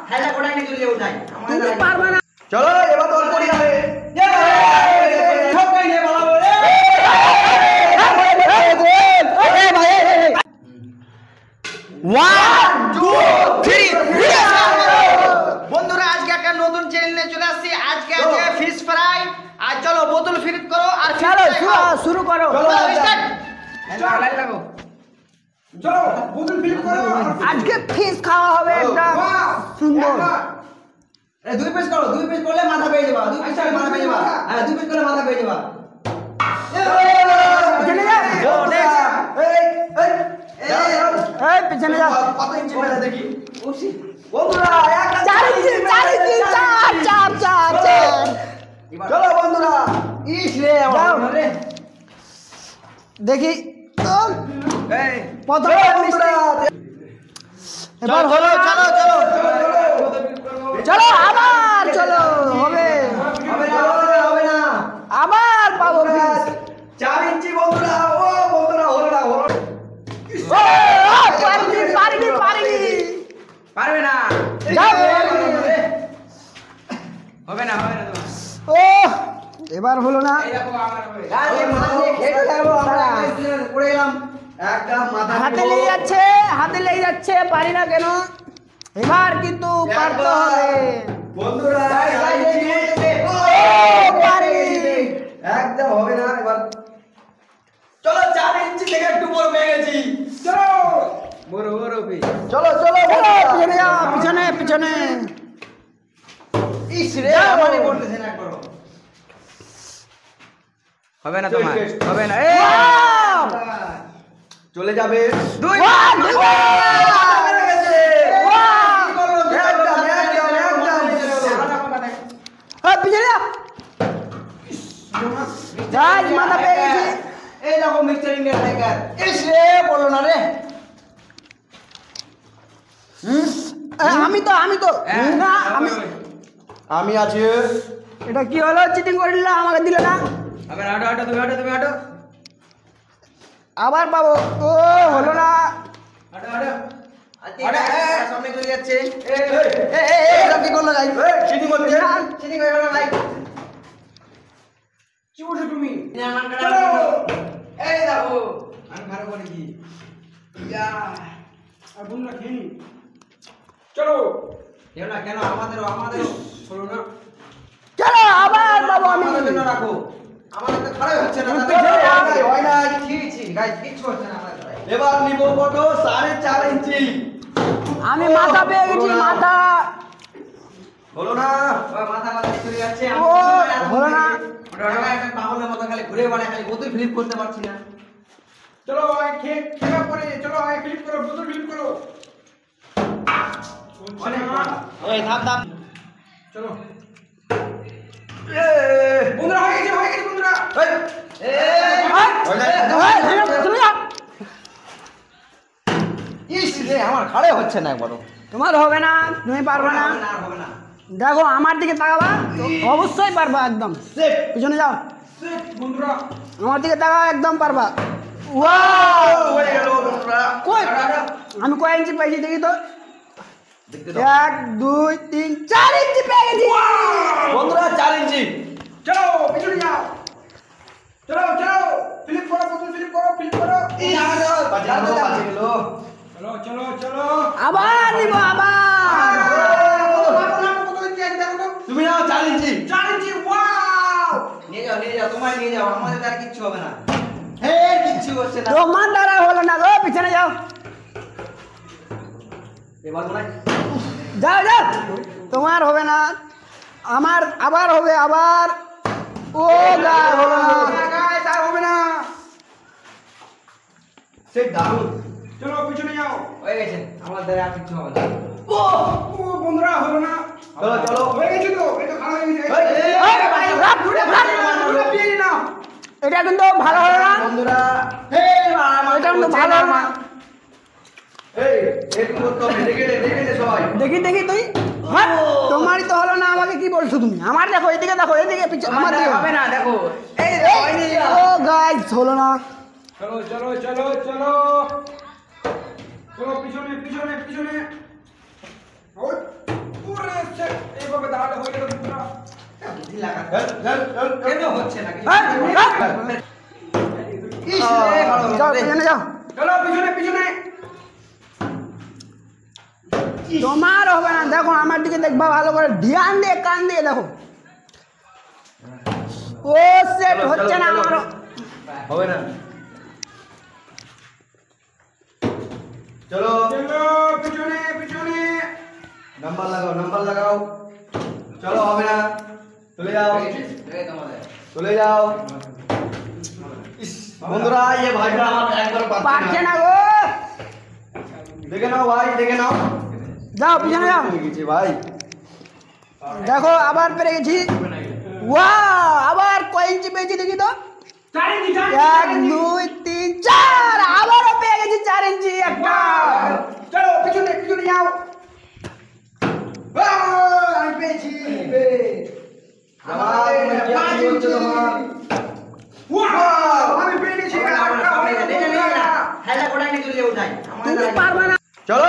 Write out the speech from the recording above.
খাইলা কোটা নিয়ে চলে যাও যাই তুমি পারবে না। চলো এবার তোর করি হবে সব কাই নিয়ে বলাবো রে এ ভাই 1 2 3 বন্ধুরা আজকে একটা নতুন চ্যানেল নিয়ে চলে আসছি। আজকে আছে ফিশ ফ্রাই। আর চলো বোতল ফিট করো আর চলো শুরু করো। চলো স্টার্ট চলো বোতল ফিল করো। আজকে ফিশ খাওয়া হবে একটা সুন্দর। এ দুই পিস করো, দুই পিস করলে মাথা পেয়ে যাবা, দুই পিস করলে মাথা পেয়ে যাবা। হ্যাঁ দুই পিস করলে মাথা পেয়ে যাবা। পিছনে যা এই পিছনে যা। কত ইঞ্চি মেলা দেখি বন্ধুরা একটা 4 ইঞ্চি 4 ইঞ্চি 4 চলো বন্ধুরা ইস রে যাও। রে দেখি এই প্রথম বন্ধুরা এবার হলো। চলো চলো চলো আবার চলো হবে হবে না হবে না আবার পাবো ফিশ। 4 ইঞ্চি বন্ধুরা ও বন্ধুরা হলো না হলো পারিনি পারবে না যাও। হবে না তোমার ও এবার হলো না। এই দেখো আমার হবে আরে মাছ দিয়ে খেতে যাবো আমরা পড়ে গেলাম একদম মাথা হাতে লেগে যাচ্ছে পারি না কেন। এবার কিন্তু পারতে হবে বন্ধুরা একদম হবে না এবার চলো 4 ইঞ্চি থেকে একটু বড় পেয়ে গেছি চলো বড় চলো চলো পিছনে যাও পিছনে ইস রে আমারই পড়তেছে না করো হবে না তোমার হবে না এই চলে যাবে দুই পিছনে যাও মাথা পেয়ে গেছি। এই দেখো মিস্টার ইন্ডিয়া টাইগার ইস রে বলো না রে আমি তো না আমি আছি এটা কি হলো চিটিং করলে আমাকে দিলে না। আবার হাঁটো তুমি হাঁটো আবার পাবো ও হলো না। সামনে চলে যাচ্ছে এটা কি করলো গাই চিটিং করছে চিটিং হয়ে গেল ভাই কি বলছো তুমি চলো এই দেখো আমি ভালো করে কি ইয়া আর বন্ধুরা খেয়ে চলো কেন না কেন আমাদেরও শোনো না চলো আবার পাবো আমি। আমাদের জন্য রাখো আমাদের তো খারাপ হচ্ছে না হয় না খেয়েছি গাইস কিচ্ছু হচ্ছে না আমাদের এবার নিব কত 4.5 ইঞ্চি আমি মাথা পেয়ে গেছি মাথা। হলো না মাথা চলে যাচ্ছে ও হলো না। পাগলের মতো খালি ঘুরে বেড়ায় খালি বোতল ফ্লিপ করতে পারছি না চলো খেলা পরে চলো ফ্লিপ করো বোতল ফ্লিপ করো ওই থাম চলো বন্ধুরা হয়ে গেছে বন্ধুরা ইস রে আমার খাড়ে হচ্ছে না একবারও তোমার হবে না তুমি পারবে না। হবে না দেখো আমার দিকে তাকাবা অবশ্যই পারবা একদম। পিছনে যাও বন্ধুরা আমার দিকে তাকাও একদম পারবা। হয়ে গেল বন্ধুরা কই আমি কয় ইঞ্চি পাইছি দেখি তো 1 2 3 4 ইঞ্চি পেয়ে গেছি বন্ধুরা 4 ইঞ্চি চলো পিছনে যাও চলো ফ্লিপ করো বোতল ফ্লিপ করো এই বাজে গেল চলো আবার নিব আবার তুমি নাও 4 ইঞ্চি ওয়াও নিয়ে যাও তোমার নিয়ে যাও আমাদের আর কিচ্ছু হবে না কিচ্ছু হচ্ছে না তোমার দ্বারা হলো না গো পিছনে যাও এবার মনে যাও তোমার হবে না আমার আবার হবে আবার ও গায় হলো না আর হবে না সে দারুণ চলো পিছনে যাও হয়ে গেছে আমার দ্বারা আর কিছু হবে না ও বন্ধুরা হলো না চলো হয়ে গেছে তো এটা খারাপ হয়ে গেছে এটা কিন্তু ভালো হলো না বন্ধুরা এটা কিন্তু ভালো হলো না। দেখি তুই তোমারই তো হলো না আমাকে কি বলছো তুমি আমার দেখো এদিকে পিছনে আমার দিকে হবে না দেখো ও গাইস হলো না। চলো পিছনে মিস্ত্রি লাগা চল চল কেন হচ্ছে না কিছু? ইস রে, যাও পিছনে যাও চলো পিছনে পিছনে তোমার হবে না দেখো আমার দিকে দেখবা ভালো করে ধ্যান দিয়ে কান দিয়ে দেখো ও সেট হচ্ছে না আমার হবে না চলো চলো পিছনে পিছনে নাম্বার লাগাও চলো হবে না চলে যাও চলে যাও ইস, বন্ধুরা ये ভাইটা আমার একবার পারছে পারছে না না গো দেখে নাও ভাই দেখে নাও যাও পিছনে যাও হয়ে গেছে ভাই দেখো আবার পেরে গেছি ওয়াও আবার কয় ইঞ্চি পেয়েছি দেখি তো 4 ইঞ্চি 1 2 3 4 আবারও পেয়ে গেছি 4 ইঞ্চি একটা চলো পিছনে পিছনে যাও আমি পেয়েছি আমার কি হচ্ছে তোমার আমি পেয়ে গেছি তুমি পারবে না চলো